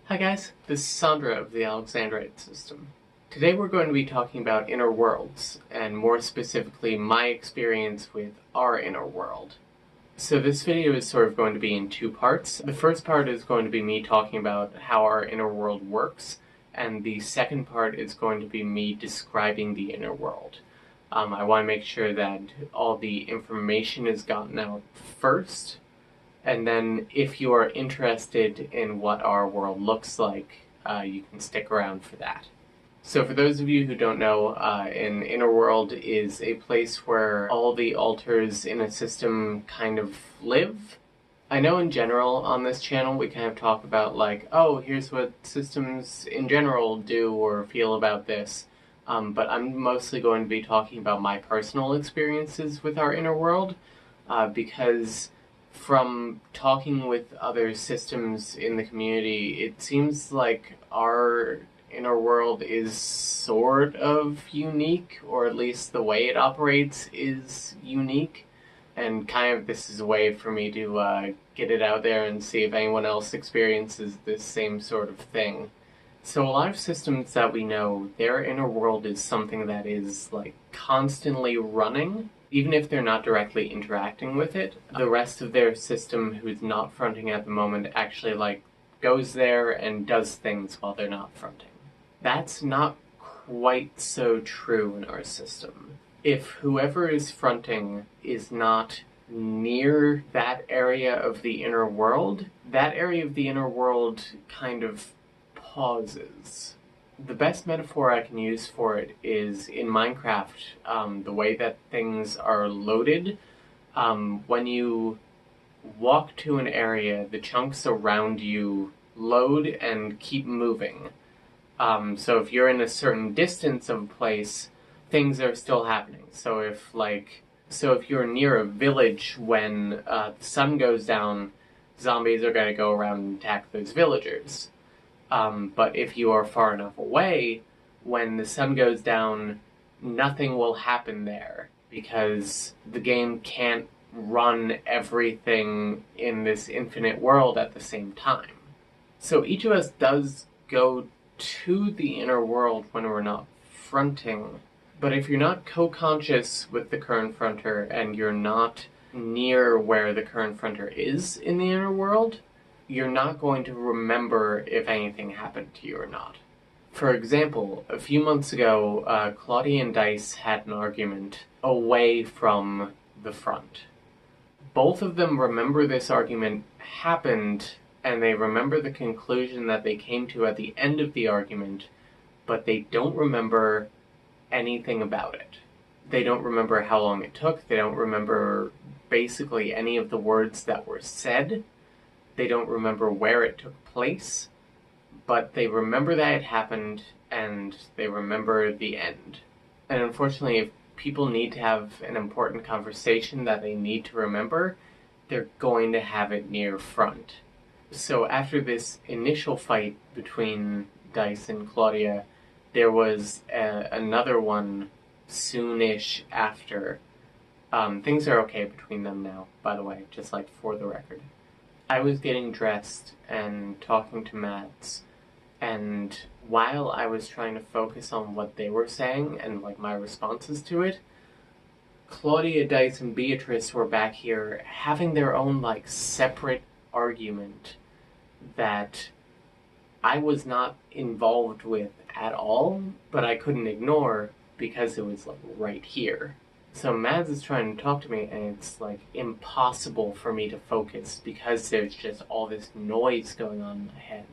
Hi guys, this is Sandra of the Alexandrite system. Today we're going to be talking about inner worlds, and more specifically my experience with our inner world. So this video is sort of going to be in two parts. The first part is going to be me talking about how our inner world works, and the second part is going to be me describing the inner world. I want to make sure that all the information is gotten out first, and then if you are interested in what our world looks like, you can stick around for that. So for those of you who don't know, an inner world is a place where all the alters in a system kind of live. I know in general on this channel we kind of talk about like, oh, here's what systems in general do or feel about this. But I'm mostly going to be talking about my personal experiences with our inner world, because from talking with other systems in the community, it seems like our inner world is sort of unique, or at least the way it operates is unique. And kind of this is a way for me to get it out there and see if anyone else experiences this same sort of thing. So a lot of systems that we know, their inner world is something that is like constantly running, even if they're not directly interacting with it. The rest of their system who's not fronting at the moment actually like goes there and does things while they're not fronting. That's not quite so true in our system. If whoever is fronting is not near that area of the inner world, that area of the inner world kind of pauses. The best metaphor I can use for it is in Minecraft, the way that things are loaded. When you walk to an area, the chunks around you load and keep moving. So if you're in a certain distance of a place, things are still happening. So if you're near a village when the sun goes down, zombies are going to go around and attack those villagers. But if you are far enough away, when the sun goes down, nothing will happen there, because the game can't run everything in this infinite world at the same time. So each of us does go to the inner world when we're not fronting, but if you're not co-conscious with the current fronter and you're not near where the current fronter is in the inner world, you're not going to remember if anything happened to you or not. For example, a few months ago, Claudia and Dice had an argument away from the front. Both of them remember this argument happened, and they remember the conclusion that they came to at the end of the argument, but they don't remember anything about it. They don't remember how long it took, they don't remember basically any of the words that were said. They don't remember where it took place, but they remember that it happened, and they remember the end. And unfortunately, if people need to have an important conversation that they need to remember, they're going to have it near front. So after this initial fight between Dice and Claudia, there was another one soonish after. Things are okay between them now, by the way, just like for the record. I was getting dressed and talking to Mads, and while I was trying to focus on what they were saying and like my responses to it, Claudia, Dice, and Beatrice were back here having their own like separate argument that I was not involved with at all, but I couldn't ignore because it was like right here. So Mads is trying to talk to me, and it's like impossible for me to focus because there's just all this noise going on in my head.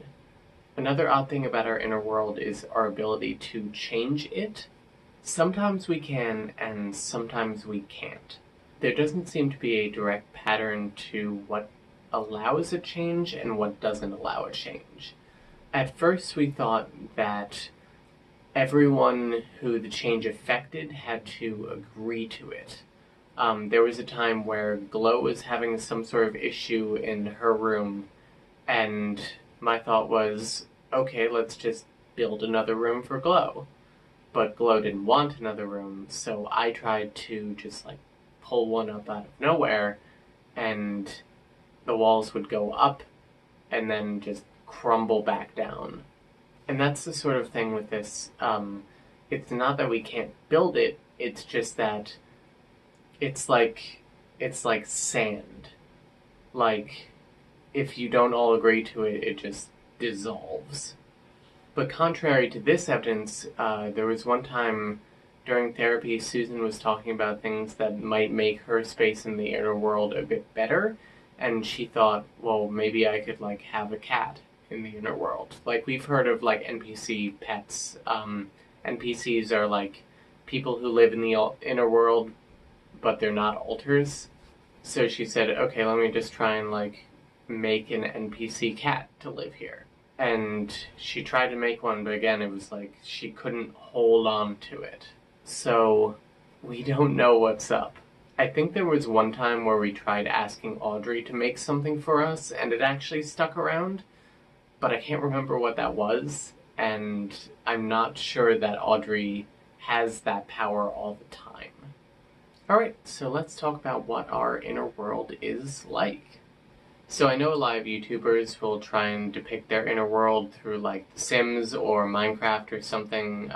Another odd thing about our inner world is our ability to change it. Sometimes we can, and sometimes we can't. There doesn't seem to be a direct pattern to what allows a change and what doesn't allow a change. At first we thought that everyone who the change affected had to agree to it. There was a time where Glow was having some sort of issue in her room, and my thought was, okay, let's just build another room for Glow. But Glow didn't want another room, so I tried to just like pull one up out of nowhere, and the walls would go up and then just crumble back down. And that's the sort of thing with this. It's not that we can't build it, it's just that it's like sand. Like, if you don't all agree to it, it just dissolves. But contrary to this evidence, there was one time during therapy, Susan was talking about things that might make her space in the inner world a bit better, and she thought, well, maybe I could, like, have a cat in the inner world. Like, we've heard of, like, NPC pets. NPCs are, like, people who live in the inner world, but they're not alters. So she said, okay, let me just try and, like, make an NPC cat to live here. And she tried to make one, but again, it was like she couldn't hold on to it. So we don't know what's up. I think there was one time where we tried asking Audrey to make something for us, and it actually stuck around, but I can't remember what that was, and I'm not sure that Audrey has that power all the time. Alright, so let's talk about what our inner world is like. So I know a lot of YouTubers will try and depict their inner world through like The Sims or Minecraft or something,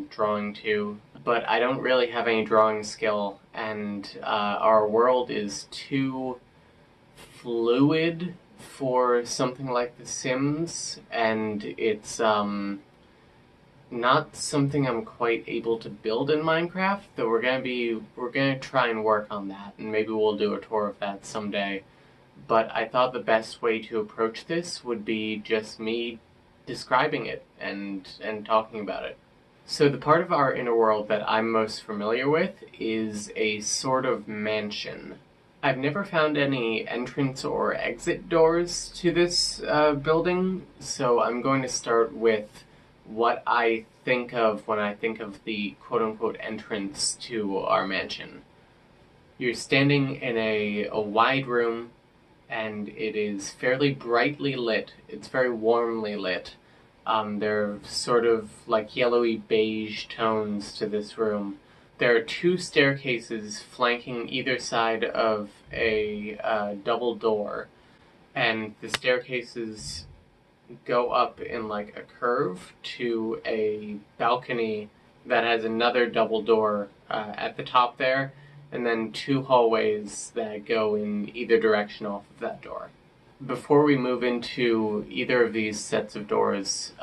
drawing too, but I don't really have any drawing skill, and our world is too fluid for something like The Sims, and it's not something I'm quite able to build in Minecraft, though we're gonna try and work on that, and maybe we'll do a tour of that someday. But I thought the best way to approach this would be just me describing it and talking about it. So the part of our inner world that I'm most familiar with is a sort of mansion. I've never found any entrance or exit doors to this building, so I'm going to start with what I think of when I think of the quote-unquote entrance to our mansion. You're standing in a wide room, and it is fairly brightly lit. It's very warmly lit. There are sort of like yellowy beige tones to this room. There are two staircases flanking either side of a double door, and the staircases go up in like a curve to a balcony that has another double door at the top there, and then two hallways that go in either direction off of that door. Before we move into either of these sets of doors,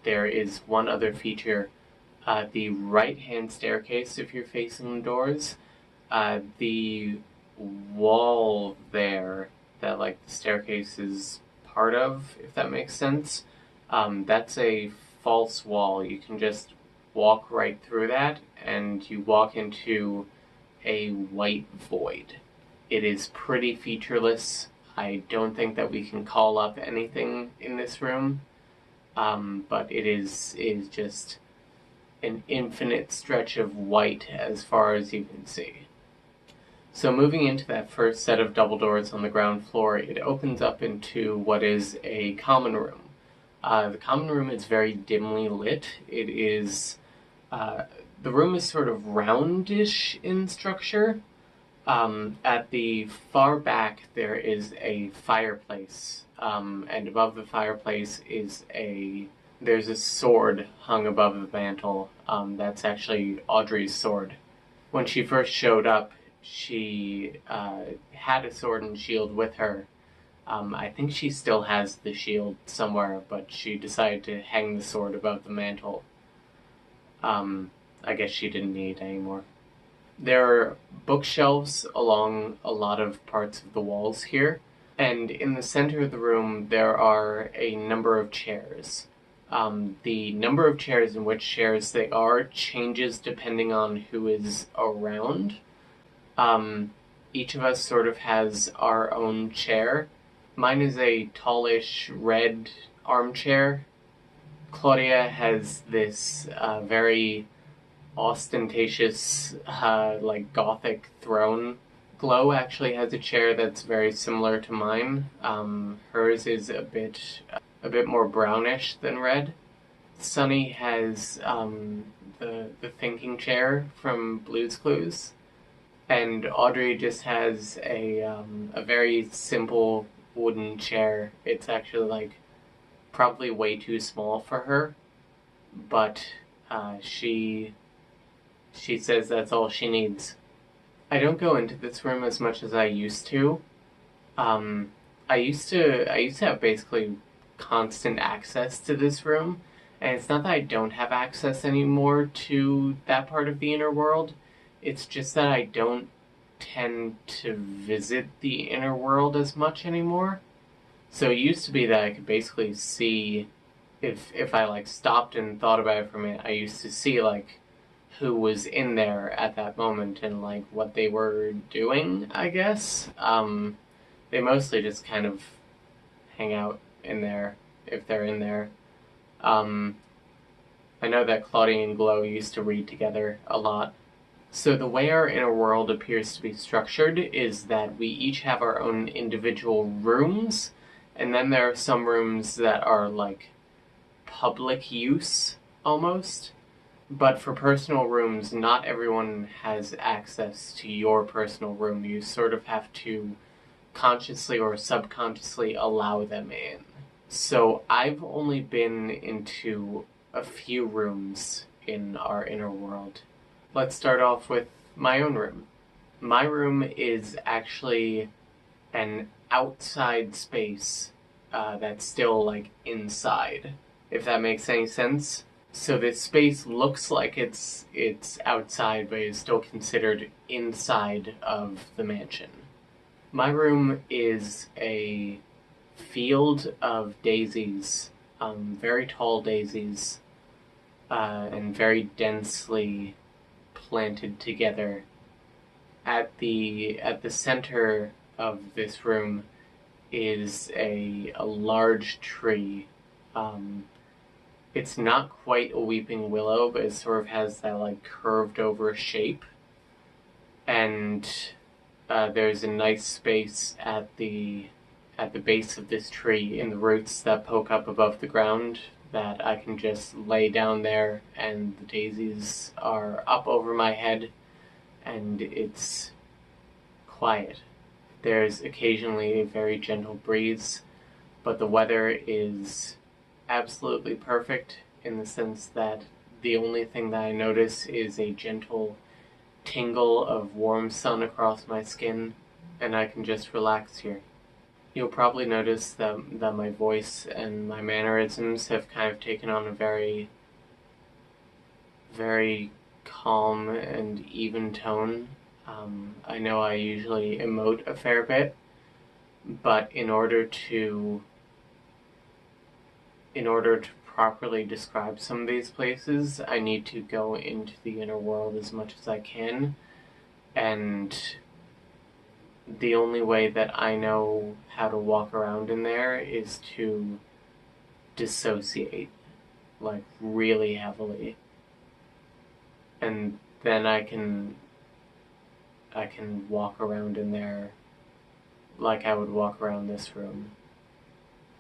there is one other feature. The right-hand staircase, if you're facing the doors, the wall there that like the staircase is part of, if that makes sense, that's a false wall. You can just walk right through that, and you walk into a white void. It is pretty featureless. I don't think that we can call up anything in this room, but it is just an infinite stretch of white as far as you can see. So moving into that first set of double doors on the ground floor, it opens up into what is a common room. The common room is very dimly lit. It is the room is sort of roundish in structure. At the far back there is a fireplace, and above the fireplace is there's a sword hung above the mantel. That's actually Audrey's sword. When she first showed up, she had a sword and shield with her. I think she still has the shield somewhere, but she decided to hang the sword above the mantel. I guess she didn't need it anymore. There are bookshelves along a lot of parts of the walls here, and in the center of the room there are a number of chairs. The number of chairs and which chairs they are changes depending on who is around. Each of us sort of has our own chair. Mine is a tallish red armchair. Claudia has this very ostentatious, like gothic throne. Glow actually has a chair that's very similar to mine. Hers is a bit more brownish than red. Sunny has the thinking chair from Blue's Clues, and Audrey just has a very simple wooden chair. It's actually like probably way too small for her, but she says that's all she needs. I don't go into this room as much as I used to. I used to have basically constant access to this room, and it's not that I don't have access anymore to that part of the inner world. It's just that I don't tend to visit the inner world as much anymore. So it used to be that I could basically see, if I like stopped and thought about it for a minute, I used to see like who was in there at that moment and like what they were doing, I guess. They mostly just kind of hang out in there if they're in there. I know that Claudia and Glow used to read together a lot. So the way our inner world appears to be structured is that we each have our own individual rooms, and then there are some rooms that are like public use almost. But for personal rooms, not everyone has access to your personal room. You sort of have to consciously or subconsciously allow them in. So I've only been into a few rooms in our inner world. Let's start off with my own room. My room is actually an outside space that's still like inside, if that makes any sense. So this space looks like it's outside, but is still considered inside of the mansion. My room is a field of daisies, very tall daisies, and very densely planted together. At the center of this room is a large tree. It's not quite a weeping willow, but it sort of has that like curved over shape. And there's a nice space at the base of this tree in the roots that poke up above the ground that I can just lay down there, and the daisies are up over my head, and it's quiet. There's occasionally a very gentle breeze, but the weather is absolutely perfect in the sense that the only thing that I notice is a gentle tingle of warm sun across my skin, and I can just relax here. You'll probably notice that my voice and my mannerisms have kind of taken on a very, very calm and even tone. I know I usually emote a fair bit, but in order to properly describe some of these places, I need to go into the inner world as much as I can, and the only way that I know how to walk around in there is to dissociate, like really heavily, and then I can walk around in there like I would walk around this room.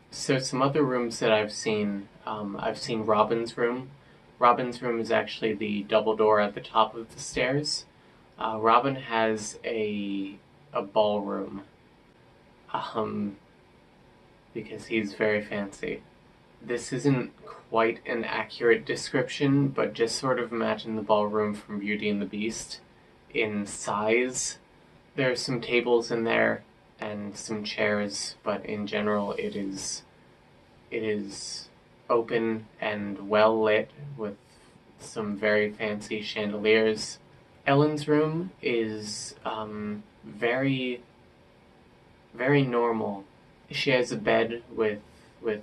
So some other rooms that I've seen Robin's room. Robin's room is actually the double door at the top of the stairs. Robin has a ballroom, because he's very fancy. This isn't quite an accurate description, but just sort of imagine the ballroom from Beauty and the Beast in size. There are some tables in there and some chairs, but in general it is open and well lit with some very fancy chandeliers. Ellen's room is very, very normal. She has a bed with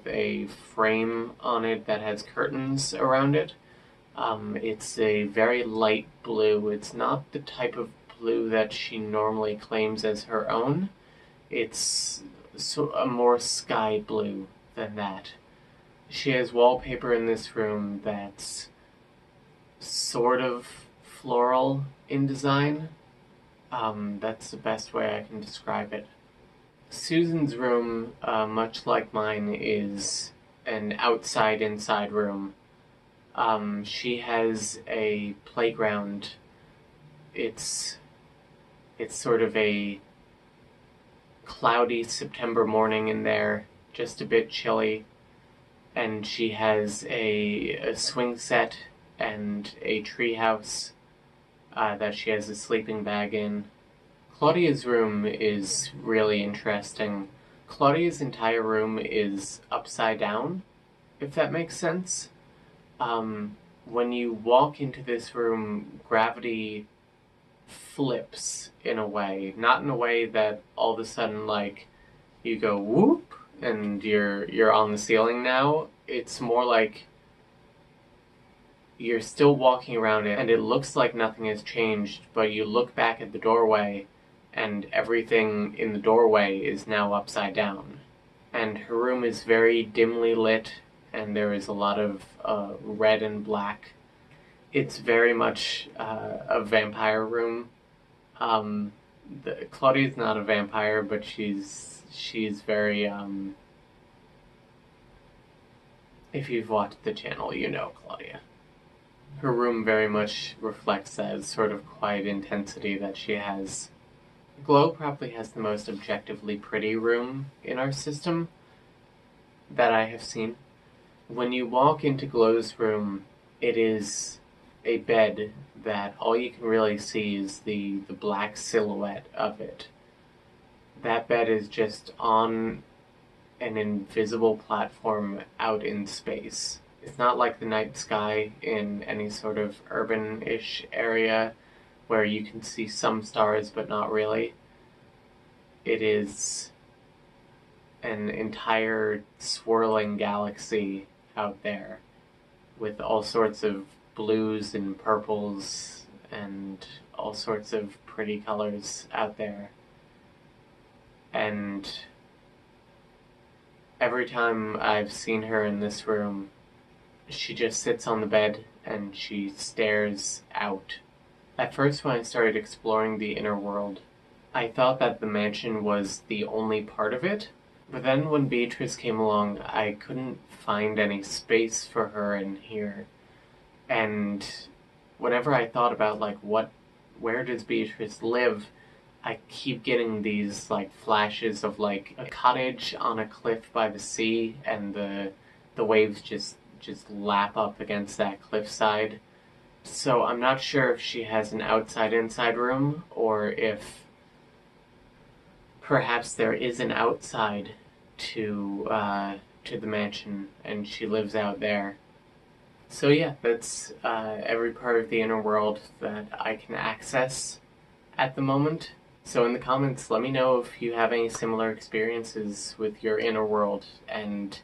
a frame on it that has curtains around it. It's a very light blue. It's not the type of blue that she normally claims as her own. It's a more sky blue than that. She has wallpaper in this room that's sort of floral in design. That's the best way I can describe it. Susan's room, much like mine, is an outside-inside room. She has a playground. It's sort of a cloudy September morning in there, just a bit chilly. and she has a swing set and a treehouse that she has a sleeping bag in. Claudia's room is really interesting. Claudia's entire room is upside down, if that makes sense. When you walk into this room, gravity flips in a way. Not in a way that all of a sudden, like, you go whoop and you're on the ceiling now. It's more like you're still walking around it and it looks like nothing has changed, but you look back at the doorway and everything in the doorway is now upside down. And her room is very dimly lit, and there is a lot of red and black. It's very much a vampire room. Claudia's not a vampire, but she's very, if you've watched the channel, you know Claudia. Her room very much reflects that sort of quiet intensity that she has. Glow probably has the most objectively pretty room in our system that I have seen. When you walk into Glow's room, it is a bed that all you can really see is the black silhouette of it. That bed is just on an invisible platform out in space. It's not like the night sky in any sort of urban-ish area where you can see some stars but not really. It is an entire swirling galaxy out there with all sorts of blues and purples and all sorts of pretty colors out there. And every time I've seen her in this room, she just sits on the bed and she stares out. At first, when I started exploring the inner world, I thought that the mansion was the only part of it, but then when Beatrice came along, I couldn't find any space for her in here. And whenever I thought about, like, where does Beatrice live, I keep getting these, like, flashes of, like, a cottage on a cliff by the sea, and the waves just lap up against that cliffside. So I'm not sure if she has an outside-inside room, or if perhaps there is an outside to the mansion, and she lives out there. So yeah, that's every part of the inner world that I can access at the moment. So in the comments, let me know if you have any similar experiences with your inner world, and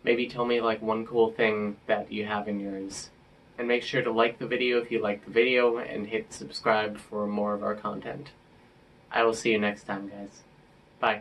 maybe tell me like one cool thing that you have in yours. And make sure to like the video if you like the video, and hit subscribe for more of our content. I will see you next time, guys. Bye.